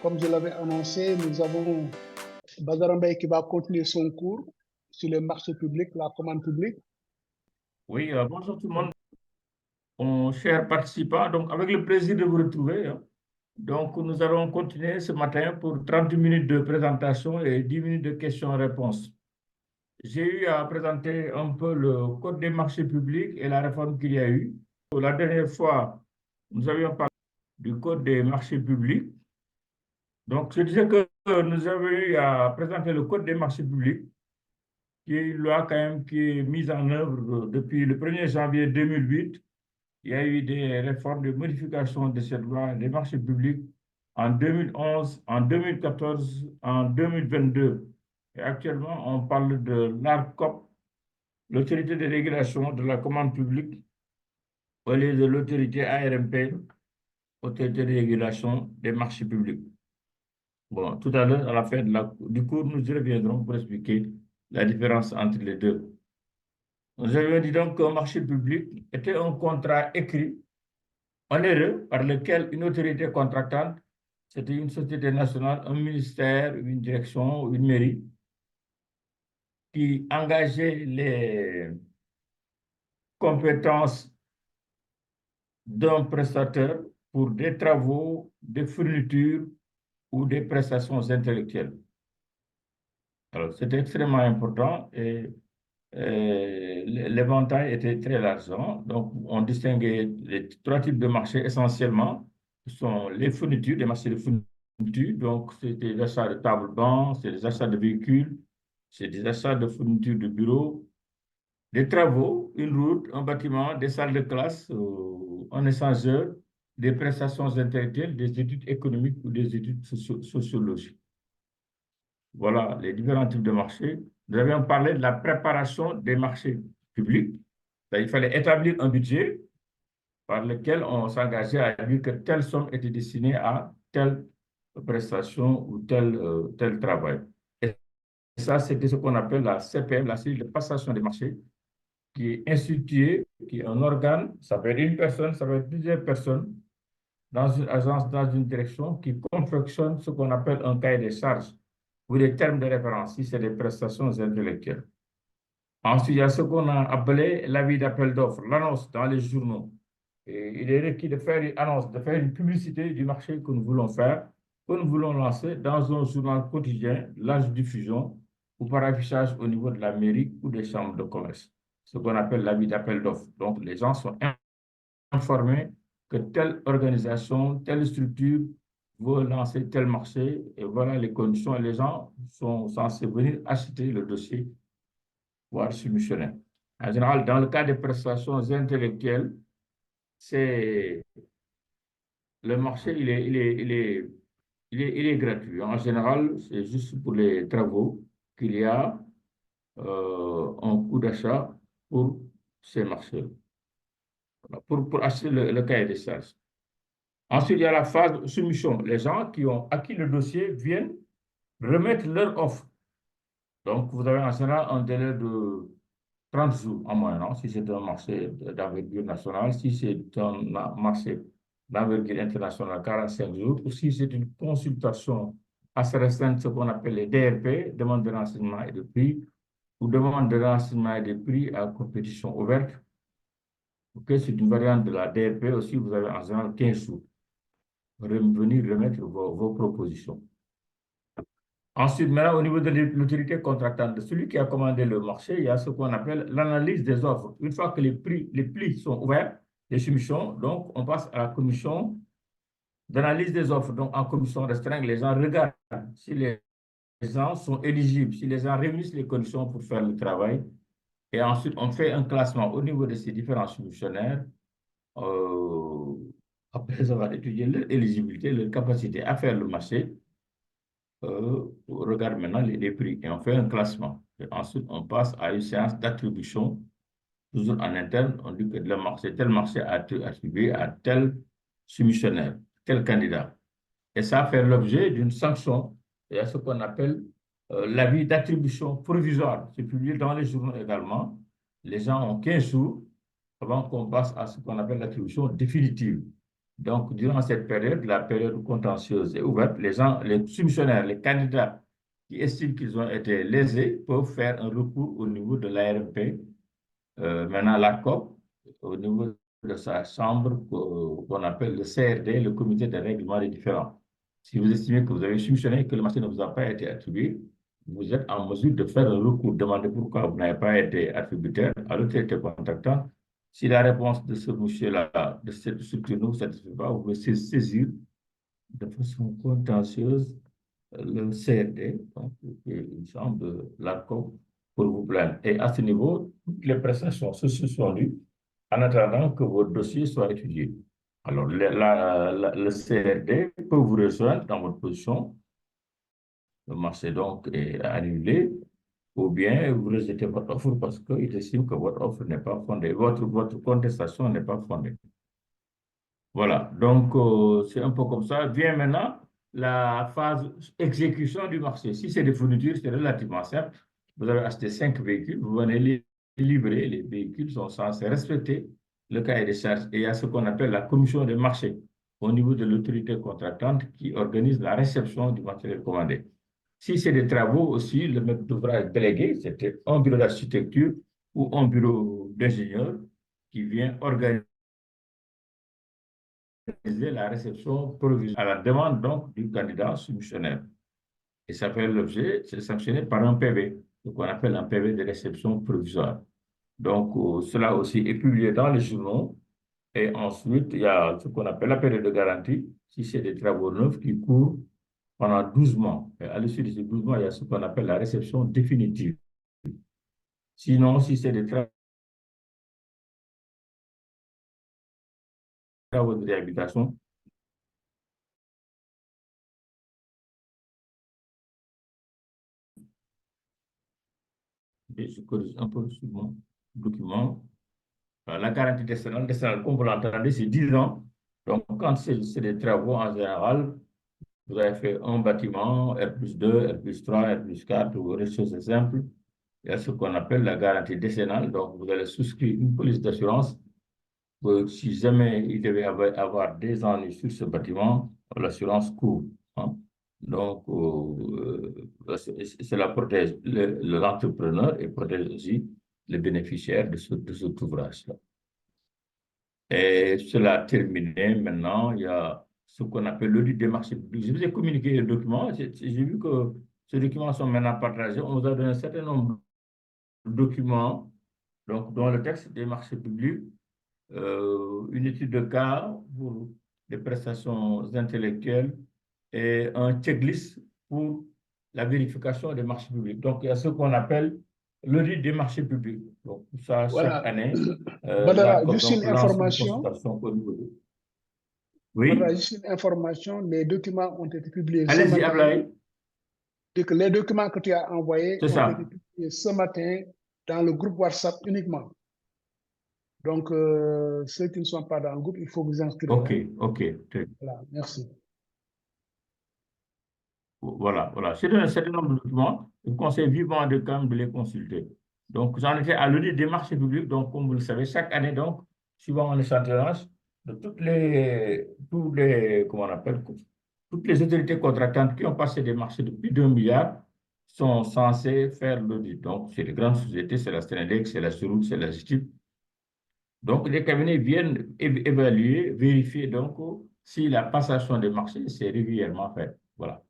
Comme je l'avais annoncé, nous avons Badara Mbaye qui va continuer son cours sur les marchés publics, la commande publique. Oui, bonjour tout le monde, mon cher participant. Donc, avec le plaisir de vous retrouver, hein. Donc, nous allons continuer ce matin pour 30 minutes de présentation et 10 minutes de questions-réponses. J'ai eu à présenter un peu le code des marchés publics et la réforme qu'il y a eu. La dernière fois, nous avions parlé du code des marchés publics. Donc, je disais que nous avions eu à présenter le code des marchés publics, qui est une loi quand même qui est mise en œuvre depuis le 1er janvier 2008. Il y a eu des réformes, des modifications de cette loi des marchés publics en 2011, en 2014, en 2022. Et actuellement, on parle de l'ARCOP, l'autorité de régulation de la commande publique, au lieu de l'autorité ARMP, autorité de régulation des marchés publics. Bon, tout à l'heure, à la fin du cours, nous y reviendrons pour expliquer la différence entre les deux. Nous avions dit donc qu'un marché public était un contrat écrit onéreux par lequel une autorité contractante, c'était une société nationale, un ministère, une direction, une mairie, qui engageait les compétences d'un prestataire pour des travaux, des fournitures ou des prestations intellectuelles. Alors, c'était extrêmement important et l'éventail était très large. Donc, on distinguait les trois types de marchés essentiellement, qui sont les fournitures, les marchés de fournitures. Donc, c'est des achats de tables-bancs, c'est des achats de véhicules, c'est des achats de fournitures de bureaux, des travaux, une route, un bâtiment, des salles de classe, un échangeur, des prestations intellectuelles, des études économiques ou des études sociologiques. Voilà les différents types de marchés. Nous avions parlé de la préparation des marchés publics. Il fallait établir un budget par lequel on s'engageait à dire que telle somme était destinée à telle prestation ou tel travail. Et ça, c'était ce qu'on appelle la CPM, la cellule de passation des marchés, qui est instituée, qui est un organe, ça peut être une personne, ça peut être plusieurs personnes, dans une agence, dans une direction, qui confectionne ce qu'on appelle un cahier des charges ou des termes de référence, si c'est des prestations intellectuelles. Ensuite, il y a ce qu'on a appelé l'avis d'appel d'offres, l'annonce dans les journaux. Et il est requis de faire une annonce, de faire une publicité du marché que nous voulons faire, que nous voulons lancer dans un journal quotidien, large diffusion, ou par affichage au niveau de la mairie ou des chambres de commerce. Ce qu'on appelle l'avis d'appel d'offres. Donc, les gens sont informés que telle organisation, telle structure veut lancer tel marché, et voilà les conditions, et les gens sont censés venir acheter le dossier, voire soumissionner. En général, dans le cas des prestations intellectuelles, c'est le marché, il est gratuit. En général, c'est juste pour les travaux qu'il y a un coût d'achat pour ces marchés, pour acheter le cahier des charges. Ensuite, il y a la phase de soumission. Les gens qui ont acquis le dossier viennent remettre leur offre. Donc, vous avez en général un délai de 30 jours en moyenne, si c'est un marché d'envergure nationale, si c'est un marché d'envergure internationale, 45 jours, ou si c'est une consultation assez restreinte, ce qu'on appelle les DRP, demande de renseignement et de prix, ou demande de renseignement et de prix à compétition ouverte. Okay, c'est une variante de la DRP aussi, vous avez en général 15 jours pour venir remettre vos propositions. Ensuite, maintenant, au niveau de l'autorité contractante, de celui qui a commandé le marché, il y a ce qu'on appelle l'analyse des offres. Une fois que les plis sont ouverts, les soumissions, donc on passe à la commission d'analyse des offres. Donc, en commission restreinte, les gens regardent si les gens sont éligibles, si les gens réunissent les conditions pour faire le travail. Et ensuite, on fait un classement au niveau de ces différents soumissionnaires. Après avoir étudié leur éligibilité, leur capacité à faire le marché, on regarde maintenant les prix et on fait un classement. Et ensuite, on passe à une séance d'attribution, toujours en interne. On dit que tel marché a été attribué à tel soumissionnaire, tel candidat. Et ça fait l'objet d'une sanction. Il y a ce qu'on appelle l'avis d'attribution provisoire. C'est publié dans les journaux également. Les gens ont 15 jours avant qu'on passe à ce qu'on appelle l'attribution définitive. Donc, durant cette période, la période contentieuse est ouverte. Les gens, les soumissionnaires, les candidats qui estiment qu'ils ont été lésés peuvent faire un recours au niveau de l'ARMP. Maintenant, la COP, au niveau de sa chambre qu'on appelle le CRD, le comité de règlement des différends. Si vous estimez que vous avez soumissionné et que le marché ne vous a pas été attribué, vous êtes en mesure de faire un recours, demander pourquoi vous n'avez pas été attributaire à l'autorité contractante. Si la réponse de ce monsieur-là, de cette structure ne vous satisfait pas, vous pouvez saisir de façon contentieuse le CRD, donc une chambre de l'ARCOP, pour vous plaindre. Et à ce niveau, toutes les prestations se suspendues en attendant que votre dossier soit étudié. Alors, le CRD peut vous rejoindre dans votre position. Le marché donc est annulé, ou bien vous rejetez votre offre parce qu'il estime que votre offre n'est pas fondée, votre contestation n'est pas fondée. Voilà, donc c'est un peu comme ça. Vient maintenant la phase exécution du marché. Si c'est des fournitures, c'est relativement simple. Vous avez acheté 5 véhicules, vous venez les livrer. Les véhicules sont censés respecter le cahier des charges. Et il y a ce qu'on appelle la commission des marchés au niveau de l'autorité contractante qui organise la réception du matériel commandé. Si c'est des travaux aussi, le maître d'ouvrage délégué, c'était un bureau d'architecture ou un bureau d'ingénieur qui vient organiser la réception provisoire à la demande donc du candidat soumissionnaire. Et ça fait l'objet, c'est sanctionné par un PV, ce qu'on appelle un PV de réception provisoire. Donc, cela aussi est publié dans les journaux. Et ensuite, il y a ce qu'on appelle la période de garantie, si c'est des travaux neufs qui courent pendant 12 mois. Et à l'issue de ces 12 mois, il y a ce qu'on appelle la réception définitive. Sinon, si c'est des travaux de réhabilitation, et je corrige un peu sur mon document. La garantie décennale, comme vous l'entendez, c'est 10 ans. Donc, quand c'est des travaux en général, vous avez fait un bâtiment, R+2, R+3, R+4, ou des choses simples. Il y a ce qu'on appelle la garantie décennale. Donc, vous allez souscrire une police d'assurance. Si jamais il devait avoir des ennuis sur ce bâtiment, l'assurance couvre. Hein. Donc, cela protège l'entrepreneur et protège aussi les bénéficiaires de cet ouvrage-là. Et cela terminé, maintenant, il y a ce qu'on appelle l'audit des marchés publics. Je vous ai communiqué le document. J'ai vu que ces documents sont maintenant partagés. On vous a donné un certain nombre de documents, donc, dont le texte des marchés publics, une étude de cas pour les prestations intellectuelles et un checklist pour la vérification des marchés publics. Donc, il y a ce qu'on appelle l'audit des marchés publics. Donc, ça, chaque Voilà. année, Badara, l'ARCOP juste une lance une information. consultation au niveau de... Badara, Oui, juste une information. Les documents ont été publiés ce allez-y, matin. Ablaï. Les documents que tu as envoyés C'est ont été ça. publiés ce matin dans le groupe WhatsApp uniquement. Donc, ceux qui ne sont pas dans le groupe, il faut vous inscrire. OK, Hein. OK. Voilà, merci. Voilà, voilà. C'est un certain nombre de documents. Je vous conseille vivement de, quand même de les consulter. Donc, j'en étais à l'audit des marchés publics. Donc, comme vous le savez, chaque année, donc, suivant un échantillonnage de comment on appelle, toutes les autorités contractantes qui ont passé des marchés de plus d'1 milliard sont censées faire l'audit. Donc, c'est les grandes sociétés, c'est la Sénélec, c'est la Surut, c'est la STIP. Donc, les cabinets viennent évaluer, vérifier donc si la passation des marchés s'est régulièrement faite. Voilà.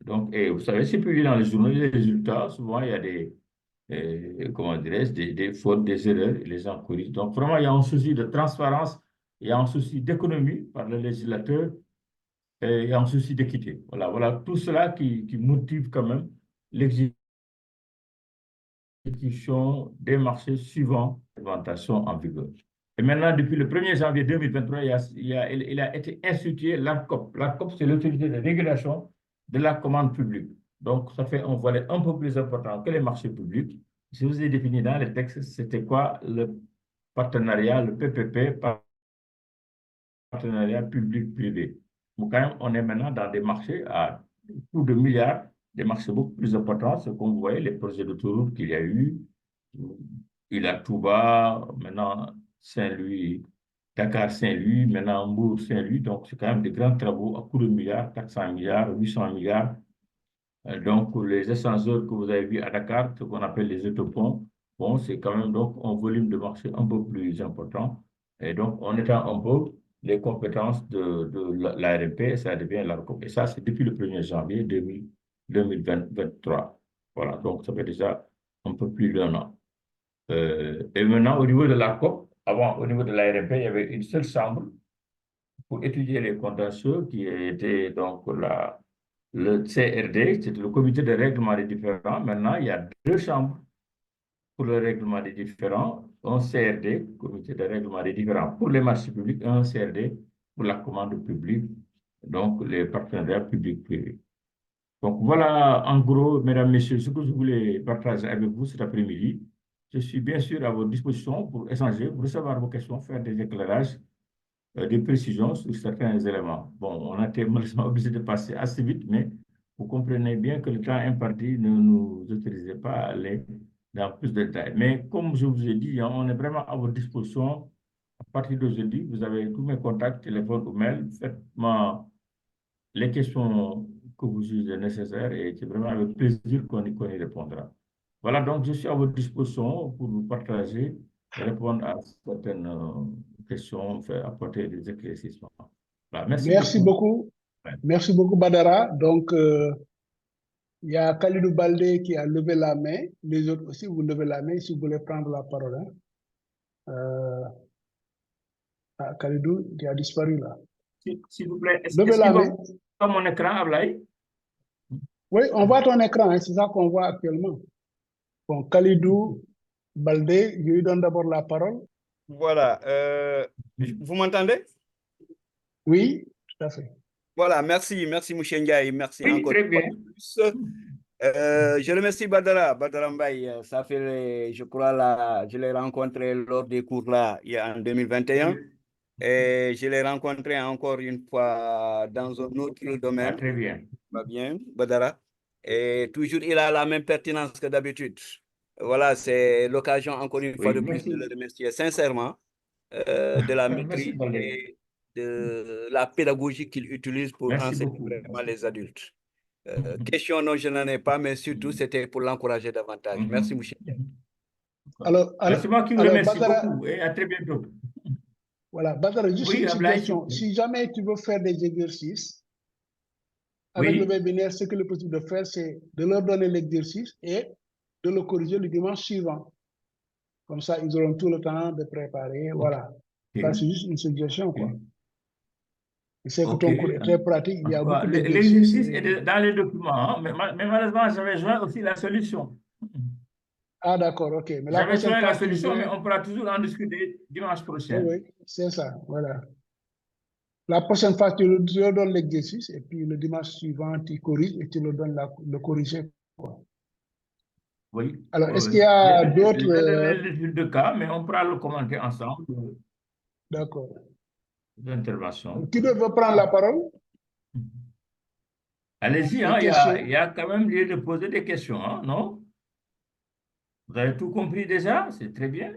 Donc, et vous savez, c'est publié dans les journaux, les résultats, souvent il y a comment dirais-je, des fautes, des erreurs, et les gens corrigent. Donc, vraiment, il y a un souci de transparence, il y a un souci d'économie par le législateur, et il y a un souci d'équité. Voilà, voilà, tout cela qui motive quand même l'exécution des marchés suivant l'augmentation en vigueur. Et maintenant, depuis le 1er janvier 2023, il a été institué l'ARCOP. L'ARCOP, c'est l'autorité de régulation de la commande publique. Donc, ça fait un volet un peu plus important que les marchés publics. Je vous ai défini dans les textes, c'était quoi le partenariat, le PPP, partenariat public-privé. Donc, quand même, on est maintenant dans des marchés à coût de milliards, des marchés beaucoup plus importants. C'est comme vous voyez, les projets d'autoroute qu'il y a eu, il y a Touba, maintenant Saint-Louis, Dakar-Saint-Louis, maintenant Mbour-Saint-Louis. Donc, c'est quand même des grands travaux à coût de milliards, 400 milliards, 800 milliards. Donc, les ascenseurs que vous avez vus à Dakar, ce qu'on appelle les autoponts, bon, c'est quand même donc un volume de marché un peu plus important. Et donc, on étend un peu les compétences de l'ARMP, ça devient l'ARCOP. Et ça, c'est depuis le 1er janvier 2023. Voilà, donc ça fait déjà un peu plus d'un an. Et maintenant, au niveau de l'ARCOP, avant, au niveau de l'ARMP, il y avait une seule chambre pour étudier les contentieux qui était donc le CRD, c'est le comité de règlement des différends. Maintenant, il y a deux chambres pour le règlement des différends, un CRD, comité de règlement des différends pour les marchés publics, et un CRD pour la commande publique, donc les partenariats publics-privés. Donc voilà, en gros, mesdames, messieurs, ce que je voulais partager avec vous cet après-midi. Je suis bien sûr à votre disposition pour échanger, pour recevoir vos questions, faire des éclairages, des précisions sur certains éléments. Bon, on a été malheureusement obligé de passer assez vite, mais vous comprenez bien que le temps imparti ne nous autorisait pas à aller dans plus de détails. Mais comme je vous ai dit, hein, on est vraiment à votre disposition. À partir d'aujourd'hui, vous avez tous mes contacts, téléphone ou mail. Faites-moi les questions que vous jugez nécessaires et c'est vraiment avec plaisir qu'on y répondra. Voilà, donc je suis à votre disposition pour vous partager et répondre à certaines questions, faire apporter des éclaircissements. Voilà, merci Merci beaucoup. beaucoup. Ouais. Merci beaucoup, Badara. Donc, il y a Khalidou Baldé qui a levé la main. Les autres aussi, vous levez la main si vous voulez prendre la parole. Hein. Khalidou, qui a disparu là. S'il vous plaît, Levez est-ce qu'il la va main. voir mon écran, Ablaï? Oui, on voit ton écran, hein, c'est ça qu'on voit actuellement. Bon, Khalidou Baldé, je lui donne d'abord la parole. Voilà. Vous m'entendez? Oui, tout à fait. Voilà, merci Mouché Ndiaye, merci Oui, encore très une fois bien. de plus. Je remercie Badara Mbaye. Ça fait, je crois, là, je l'ai rencontré lors des cours là, il y a en 2021. Et je l'ai rencontré encore une fois dans un autre Ah, domaine. très bien. Va bien, Badara. Et toujours, il a la même pertinence que d'habitude. Voilà, c'est l'occasion encore une fois Oui, de plus de merci. le remercier sincèrement de la Merci, maîtrise Baldé. et de la pédagogie qu'il utilise pour Merci enseigner beaucoup. vraiment les adultes. Question, non, je n'en ai pas, mais surtout, c'était pour l'encourager davantage. Merci, Mouché. Alors, C'est moi qui vous alors remercie Badara, beaucoup et à très bientôt. voilà, Badara, juste Oui, une Ablaï, s'il vous suggestion. plaît. Si jamais tu veux faire des exercices, avec le Oui, webinaire, ce qu'il est possible de faire, c'est de leur donner l'exercice et de le corriger le dimanche suivant. Comme ça, ils auront tout le temps de préparer. ok. Voilà. Ça, c'est juste une suggestion, quoi. Ok. Je sais que Ok. ton cours est très pratique. Il En y tout a cas, beaucoup d'exercices. l'exercice est dans les documents, hein, mais malheureusement, j'avais joint aussi la solution. Ah, d'accord, ok. Mais la J'avais prochaine joint la fois, tu solution, mais viens. on pourra toujours en discuter dimanche Oui, prochain. oui, c'est ça. Voilà. La prochaine fois, tu leur donnes l'exercice et puis le dimanche suivant, tu corriges et tu leur donnes le corrigé, quoi. Oui, Alors, oui, est-ce oui. qu'il y a J'ai d'autres. déjà donné l'étude de cas, mais on pourra le commenter ensemble, D'accord. l'intervention. Qui veut prendre la parole? Allez-y, Des hein, questions? il y a quand même lieu de poser des questions, hein, non? Vous avez tout compris déjà? C'est très bien.